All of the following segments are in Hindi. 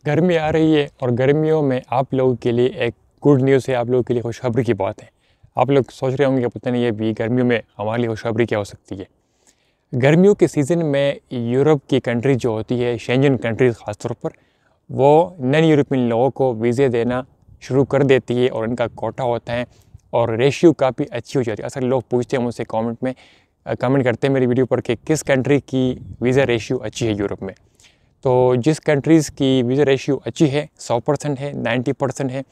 गर्मी आ रही है और गर्मियों में आप लोगों के लिए एक गुड न्यूज़ है, आप लोगों के लिए खुशखबरी की बात है। आप लोग सोच रहे होंगे कि पता नहीं ये भी गर्मियों में हमारे लिए खुशखबरी क्या हो सकती है। गर्मियों के सीज़न में यूरोप की कंट्री जो होती है, शेंजन कंट्रीज़ ख़ासतौर पर, वो नॉन यूरोपियन लोगों को वीज़े देना शुरू कर देती है और इनका कोटा होता है और रेशियो काफ़ी अच्छी हो जाती है। अक्सर लोग पूछते हैं मुझसे कमेंट करते हैं मेरी वीडियो पर कि किस कंट्री की वीज़ा रेशियो अच्छी है यूरोप में। तो जिस कंट्रीज़ की वीज़ा रेशियो अच्छी है, 100% है, 90% है,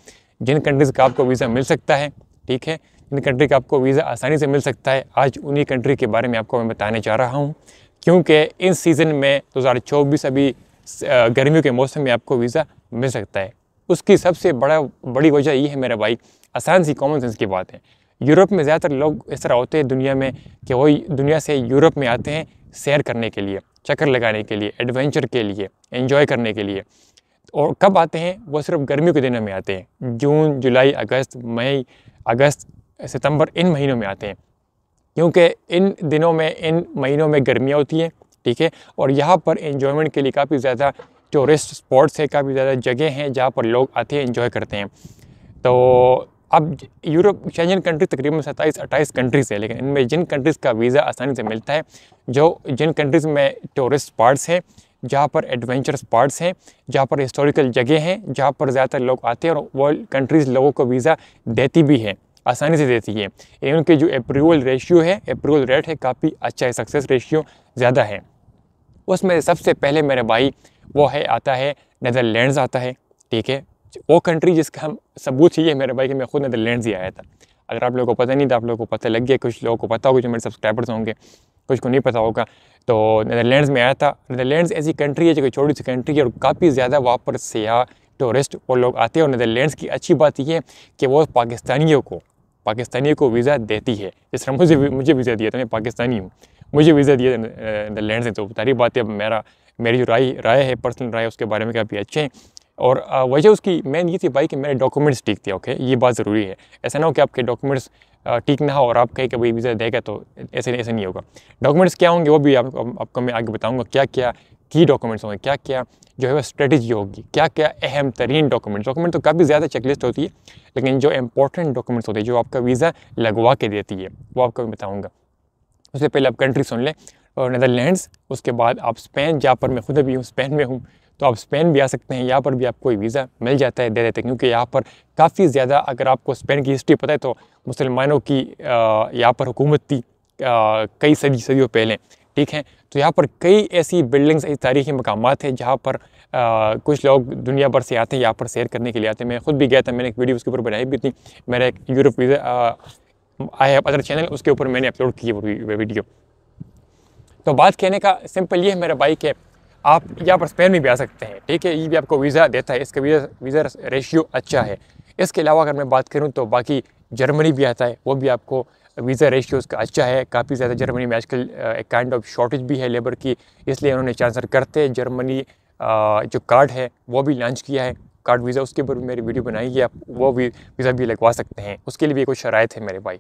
जिन कंट्रीज़ का आपको वीज़ा मिल सकता है, ठीक है, जिन कंट्री का आपको वीज़ा आसानी से मिल सकता है, आज उन्हीं कंट्री के बारे में आपको मैं बताने जा रहा हूँ। क्योंकि इस सीज़न में 2024 अभी गर्मियों के मौसम में आपको वीज़ा मिल सकता है। उसकी सबसे बड़ी वजह ये है मेरे भाई, आसान सी कॉमन सेंस की बात है। यूरोप में ज़्यादातर लोग इस तरह होते हैं दुनिया में कि वो दुनिया से यूरोप में आते हैं सैर करने के लिए, चक्कर लगाने के लिए, एडवेंचर के लिए, एंजॉय करने के लिए। और कब आते हैं? वो सिर्फ गर्मियों के दिनों में आते हैं। जून, जुलाई, अगस्त, मई, अगस्त, सितंबर, इन महीनों में आते हैं, क्योंकि इन दिनों में, इन महीनों में गर्मियाँ होती हैं, ठीक है। और यहाँ पर एंजॉयमेंट के लिए काफ़ी ज़्यादा टूरिस्ट स्पॉट्स है, काफ़ी ज़्यादा जगह हैं जहाँ पर लोग आते हैं, एंजॉय करते हैं। तो अब यूरोप शेंजन कंट्री तकरीबन 27-28 कंट्रीज़ है, लेकिन इनमें जिन कंट्रीज़ का वीज़ा आसानी से मिलता है, जिन कंट्रीज़ में टूरिस्ट स्पॉट्स हैं, जहाँ पर एडवेंचर स्पॉट्स हैं, जहाँ पर हिस्टोरिकल जगह हैं, जहाँ पर ज़्यादातर लोग आते हैं और वो कंट्रीज़ लोगों को वीज़ा देती भी है, आसानी से देती है। उनके जो अप्रूवल रेशियो है, अप्रूवल रेट है, काफ़ी अच्छा है, सक्सेस रेशियो ज़्यादा है। उसमें सबसे पहले मेरे भाई वो आता है नीदरलैंड्स आता है, ठीक है। वो कंट्री जिसका हम सबूत चाहिए मेरे भाई कि मैं खुद नीदरलैंड्स ही आया था। अगर आप लोगों को पता नहीं था, आप लोगों को पता लग गया, कुछ लोगों को पता होगा जो मेरे सब्सक्राइबर्स होंगे, कुछ को नहीं पता होगा। तो नीदरलैंड्स में आया था। नीदरलैंड्स ऐसी कंट्री है जो कि छोटी सी कंट्री है और काफ़ी ज़्यादा वहाँ पर सियाह, टूरिस्ट वो लोग आते हैं। और नीदरलैंड्स की अच्छी बात यह है कि वो पाकिस्तानियों को वीज़ा देती है। जिस तरह मुझे वीज़ा दिया था, मैं पाकिस्तानी हूँ, मुझे वीज़ा दिया नीदरलैंड्स ने, तो तारीफ बात है। अब मेरी जो राय है, पर्सनल राय, उसके बारे में काफ़ी अच्छे हैं। और वजह उसकी मेन ये थी भाई कि मेरे डॉक्यूमेंट्स ठीक थे। ओके, ये बात ज़रूरी है। ऐसा ना हो कि आपके डॉक्यूमेंट्स ठीक ना हो और आप कहें कि भाई वीज़ा देगा, तो ऐसे नहीं होगा। डॉक्यूमेंट्स क्या होंगे वो भी आपको मैं आगे बताऊँगा। क्या क्या की डॉक्यूमेंट्स होंगे, क्या क्या जो है वो स्ट्रेटजी होगी, क्या क्या अहम तरीन डॉक्यूमेंट तो काफ़ी ज़्यादा चेकलिस्ट होती है, लेकिन जो इंपॉर्टेंट डॉक्यूमेंट्स होते हैं, जो आपका वीज़ा लगवा के देती है, वो आपको मैं बताऊँगा। उससे पहले आप कंट्री सुन लें, और नीदरलैंड्स, उसके बाद आप स्पेन, जहाँ पर मैं खुद अभी हूँ, स्पेन में हूँ, तो आप स्पेन भी आ सकते हैं। यहाँ पर भी आपको वीज़ा मिल जाता है, दे देते हैं, क्योंकि यहाँ पर काफ़ी ज़्यादा, अगर आपको स्पेन की हिस्ट्री पता है तो मुसलमानों की यहाँ पर हुकूमत थी कई सदियों पहले, ठीक है। तो यहाँ पर कई ऐसी बिल्डिंग्स, ऐसी तारीख़ी मकामात हैं जहाँ पर कुछ लोग दुनिया भर से आते हैं, यहाँ पर सैर करने के लिए आते हैं। मैं खुद भी गया था, मैंने एक वीडियो उसके ऊपर बनाई भी थी। मेरा एक Europe visa I have other channel, उसके ऊपर मैंने अपलोड की वो वीडियो। तो बात कहने का सिंपल ये है मेरा भाई कि आप यहाँ पर स्पेन में भी आ सकते हैं, ठीक है। ये भी आपको वीज़ा देता है, इसका वीज़ा रेशियो अच्छा है। इसके अलावा अगर मैं बात करूँ तो बाकी जर्मनी भी आता है, वो भी आपको वीज़ा रेशियो उसका अच्छा है। काफ़ी ज़्यादा जर्मनी में आजकल एक काइंड ऑफ शॉर्टेज भी है लेबर की, इसलिए उन्होंने चांसर करते हैं जर्मनी जो कार्ड है वो भी लॉन्च किया है, कार्ड वीज़ा। उसके ऊपर मेरी वीडियो बनाई है, आप वो भी वीज़ा भी लगवा सकते हैं। उसके लिए भी कुछ शराइत है मेरे भाई,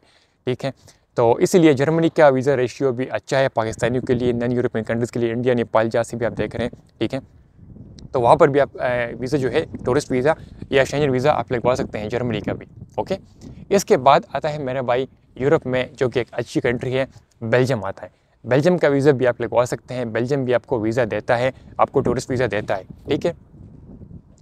ठीक है। तो इसीलिए जर्मनी का वीज़ा रेशियो भी अच्छा है पाकिस्तानियों के लिए, नॉन यूरोपियन कंट्रीज़ के लिए, इंडिया, नेपाल जहाँ से भी आप देख रहे हैं, ठीक है। तो वहाँ पर भी आप वीज़ा जो है, टूरिस्ट वीज़ा या शेंजन वीज़ा आप लगवा सकते हैं, जर्मनी का भी, ओके। इसके बाद आता है मेरा भाई यूरोप में जो कि एक अच्छी कंट्री है, बेल्जियम आता है। बेल्जियम का वीज़ा भी आप लगवा सकते हैं। बेल्जियम भी आपको वीज़ा देता है, आपको टूरिस्ट वीज़ा देता है, ठीक है।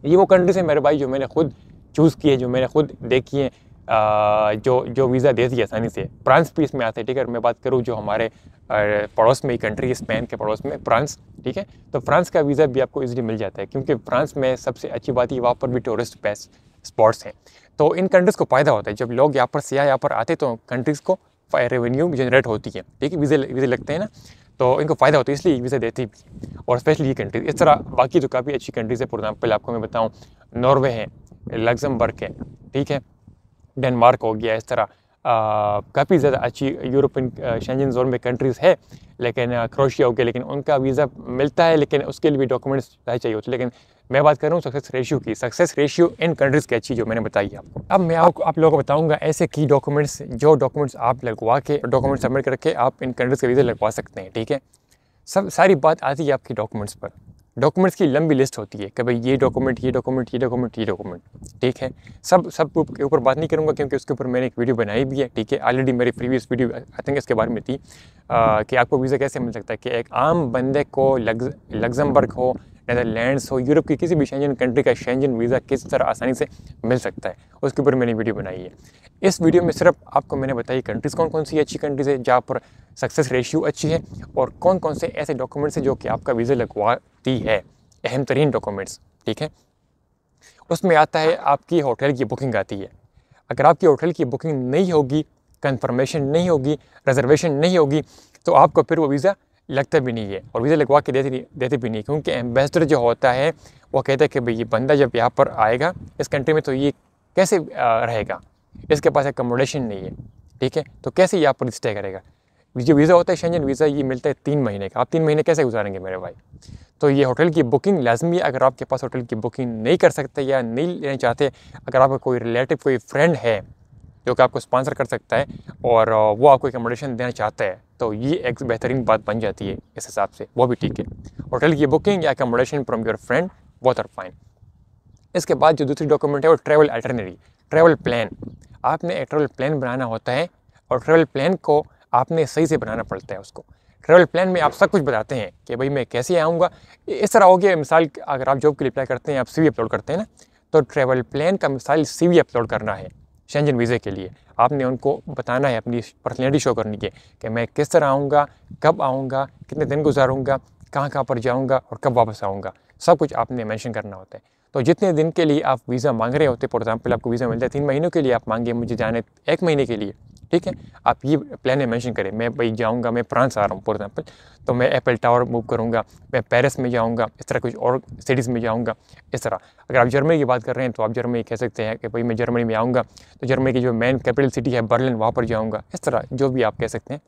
ये वो कंट्रीज है मेरे भाई जो मैंने खुद चूज़ की है, जो मैंने खुद देखी है, जो वीज़ा देती है आसानी से। फ्रांस भी इसमें आता है, ठीक है। मैं बात करूँ जो हमारे पड़ोस में ही कंट्री है, स्पेन के पड़ोस में फ्रांस, ठीक है। तो फ्रांस का वीज़ा भी आपको इजीली मिल जाता है, क्योंकि फ्रांस में सबसे अच्छी बात ये वहाँ पर भी टूरिस्ट बेस्ट स्पॉट्स हैं। तो इन कंट्रीज़ को फ़ायदा होता है, जब लोग यहाँ पर सियाह यहाँ पर आते तो कंट्रीज़ को रेवेन्यू जनरेट होती है, ठीक है। वीज़े लगते हैं ना, तो इनको फ़ायदा होता है, इसलिए वीज़ा देती भी। और स्पेशली ये कंट्रीज, इस तरह बाकी तो काफ़ी अच्छी कंट्रीज़ है। फॉर एग्जाम्पल आपको मैं बताऊँ, नॉर्वे है, लग्जमबर्ग है, ठीक है, डेनमार्क हो गया। इस तरह काफ़ी ज़्यादा अच्छी यूरोपियन शेंजन जोन में कंट्रीज़ है। लेकिन क्रोएशिया हो गया, लेकिन उनका वीज़ा मिलता है, लेकिन उसके लिए भी डॉक्यूमेंट्स चाहिए होते। लेकिन मैं बात कर रहा हूँ सक्सेस रेशियो की। सक्सेस रेशियो इन कंट्रीज़ की अच्छी जो मैंने बताई है आपको। अब मैं आप लोगों को बताऊँगा ऐसे की डॉक्यूमेंट्स, जो डॉक्यूमेंट्स आप लगवा के, डॉक्यूमेंट सबमिट करके आप इन कंट्रीज़ का वीज़ा लगवा सकते हैं, ठीक है। सारी बात आती है आपकी डॉक्यूमेंट्स पर। डॉक्यूमेंट्स की लंबी लिस्ट होती है कि भाई ये डॉक्यूमेंट, ये डॉक्यूमेंट, ये डॉक्यूमेंट, ये डॉक्यूमेंट, ठीक है। सब के ऊपर बात नहीं करूँगा क्योंकि उसके ऊपर मैंने एक वीडियो बनाई भी है, ठीक है। ऑलरेडी मेरी प्रीवियस वीडियो आई थिंक इसके बारे में थी कि आपको वीज़ा कैसे मिल सकता है, कि एक आम बंदे को लग्जमबर्ग हो, नेदरलैंड्स हो, यूरोप की किसी भी शेंजन कंट्री का शेंजन वीज़ा किस तरह आसानी से मिल सकता है, उसके ऊपर मैंने वीडियो बनाई है। इस वीडियो में सिर्फ आपको मैंने बताई कंट्रीज़ कौन कौन सी अच्छी कंट्रीज़ है जहाँ पर सक्सेस रेशियो अच्छी है, और कौन कौन से ऐसे डॉक्यूमेंट्स हैं जो कि आपका वीज़ा लगवाती है, अहम तरीन डॉक्यूमेंट्स, ठीक है। उसमें आता है आपकी होटल की बुकिंग आती है। अगर आपकी होटल की बुकिंग नहीं होगी, कंफर्मेशन नहीं होगी, रिजर्वेशन नहीं होगी, तो आपको फिर वो वीज़ा लगता भी नहीं है और वीज़ा लगवा के देते भी नहीं, क्योंकि एम्बेसडर जो होता है वो कहता है कि भाई ये बंदा जब यहाँ पर आएगा इस कंट्री में तो ये कैसे रहेगा, इसके पास एकोमोडेशन नहीं है, ठीक है, तो कैसे यहाँ पर स्टे करेगा। जो वीज़ा होता है शेंजन वीज़ा, ये मिलता है 3 महीने का। आप 3 महीने कैसे गुजारेंगे मेरे भाई। तो ये होटल की बुकिंग लाजमी है। अगर आपके पास होटल की बुकिंग नहीं कर सकते या नहीं लेना चाहते, अगर आपका कोई रिलेटिव, कोई फ्रेंड है जो कि आपको स्पॉन्सर कर सकता है और वो आपको एकोमोडेशन देना चाहता है, तो ये एक बेहतरीन बात बन जाती है इस हिसाब से, वो भी ठीक है। होटल की बुकिंग या accommodation from your friend, both are fine. इसके बाद जो दूसरी डॉक्यूमेंट है वो ट्रैवल अल्टरनरी, ट्रैवल प्लान। आपने एक ट्रैवल प्लान बनाना होता है और ट्रैवल प्लान को आपने सही से बनाना पड़ता है। उसको ट्रैवल प्लान में आप सब कुछ बताते हैं कि भाई मैं कैसे आऊँगा। इस तरह हो गया मिसाल, अगर आप जॉब के लिए अप्लाई करते हैं, आप CV अपलोड करते हैं ना, तो ट्रैवल प्लान का मिसाल CV अपलोड करना है शेंजन वीज़े के लिए। आपने उनको बताना है, अपनी पर्सनैलिटी शो करनी है कि मैं किस तरह आऊँगा, कब आऊँगा, कितने दिन गुजारूँगा, कहाँ पर जाऊँगा और कब वापस आऊँगा, सब कुछ आपने मेंशन करना होता है। तो जितने दिन के लिए आप वीज़ा मांग रहे होते, फॉर एग्जांपल आपको वीज़ा मिलता है 3 महीनों के लिए, आप मांगे मुझे जाने 1 महीने के लिए, ठीक है, आप ये प्लान में मेंशन करें। मैं भाई जाऊँगा, मैं फ्रांस आ रहा हूँ फॉर एग्जांपल, तो मैं एफिल टावर मूव करूँगा, मैं पेरिस में जाऊँगा, इस तरह कुछ और सिटीज़ में जाऊँगा, इस तरह। अगर आप जर्मनी की बात कर रहे हैं तो आप जर्मनी कह सकते हैं कि भाई मैं जर्मनी में आऊँगा तो जर्मनी की जो मेन कैपिटल सिटी है बर्लिन, वहाँ पर जाऊँगा, इस तरह जो भी आप कह सकते हैं।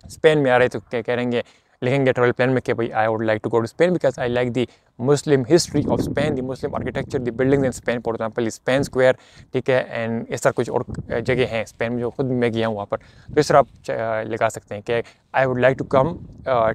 स्पेन में आ रहे तो क्या करेंगे, लिखेंगे ट्रैवल प्लान में कि भाई I would like to go to Spain because I like the Muslim history of Spain, the Muslim architecture, the buildings in Spain, for example Spain square, ठीक है, एंड इस तरह कुछ और जगह हैं स्पेन में जो खुद मैं गया हूँ वहाँ पर। तो इस तरह आप लगा सकते हैं कि I would like to come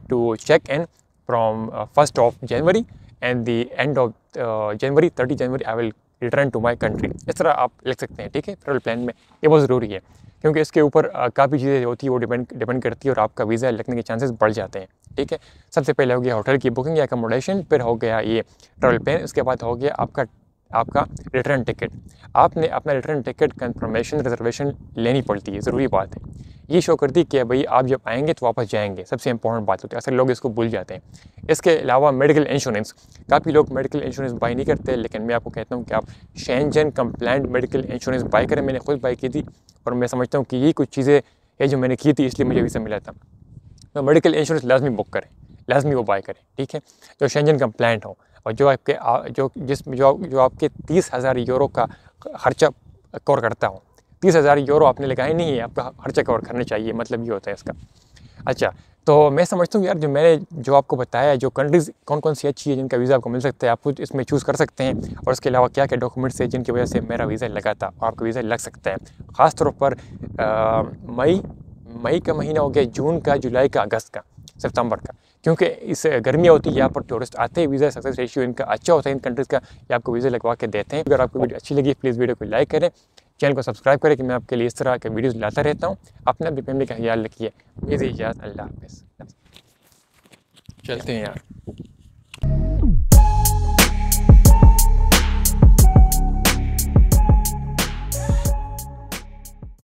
to check in from 1st of January and the end of January 30 January I will return to my country. इस तरह आप लिख सकते हैं, ठीक है, ट्रैवल प्लान में। ये बहुत ज़रूरी है क्योंकि इसके ऊपर काफ़ी चीज़ें होती है, वो डिपेंड करती है और आपका वीज़ा लगने के चांसेस बढ़ जाते हैं, ठीक है। सबसे पहले हो गया होटल की बुकिंग या अकोमोडेशन, फिर हो गया ये ट्रैवल प्लान, उसके बाद हो गया आपका रिटर्न टिकट। आपने अपना रिटर्न टिकट कंफर्मेशन, रिजर्वेशन लेनी पड़ती है, ज़रूरी बात है। ये शो करती है कि भाई आप जब आएंगे तो वापस जाएंगे, सबसे इंपॉर्टेंट बात होती है, अक्सर लोग इसको भूल जाते हैं। इसके अलावा मेडिकल इंश्योरेंस, काफ़ी लोग मेडिकल इंश्योरेंस बाई नहीं करते, लेकिन मैं आपको कहता हूँ कि आप Schengen compliant medical insurance buy करें। मैंने खुद बाई की थी और मैं समझता हूँ कि ये कुछ चीज़ें है जो मैंने की थी, इसलिए मुझे वीज़ा मिला था। तो मेडिकल इंश्योरेंस लाजमी बुक करें, लाजमी वो बाय करें, ठीक है, जो शेंजन कंप्लायंट हो और जो आपके जो आपके 30,000 यूरो का खर्चा कवर करता हो। 30,000 यूरो आपने लगाए नहीं है, आपका खर्चा कवर करना चाहिए, मतलब ये होता है इसका। अच्छा, तो मैं समझता हूँ यार जो आपको बताया, जो कंट्रीज़ कौन कौन सी अच्छी है जिनका वीज़ा आपको मिल सकता है, आप खुद इसमें चूज़ कर सकते हैं। और इसके अलावा क्या क्या डॉक्यूमेंट्स है जिनकी वजह से मेरा वीज़ा लगा था और आपका वीज़ा लग सकता है। ख़ास तौर पर मई का महीना हो गया, जून का, जुलाई का, अगस्त का, सितंबर का, क्योंकि इस गर्मियाँ होती है, यहाँ पर टूरिस्ट आते हैं, वीज़ा सक्सेस रेशियो इनका अच्छा होता है इन कंट्रीज़ का, ये आपको वीज़ा लगवा के देते हैं। अगर आपको वीडियो अच्छी लगी प्लीज़ वीडियो को लाइक करें, चैनल को सब्सक्राइब करें कि मैं आपके लिए इस तरह के वीडियोज़ लाता रहता हूँ। अपने अपनी फैमिली का ख्याल रखिए। मुझे इजाज़त, अल्लाह हाफ़िज़। चलते हैं यार।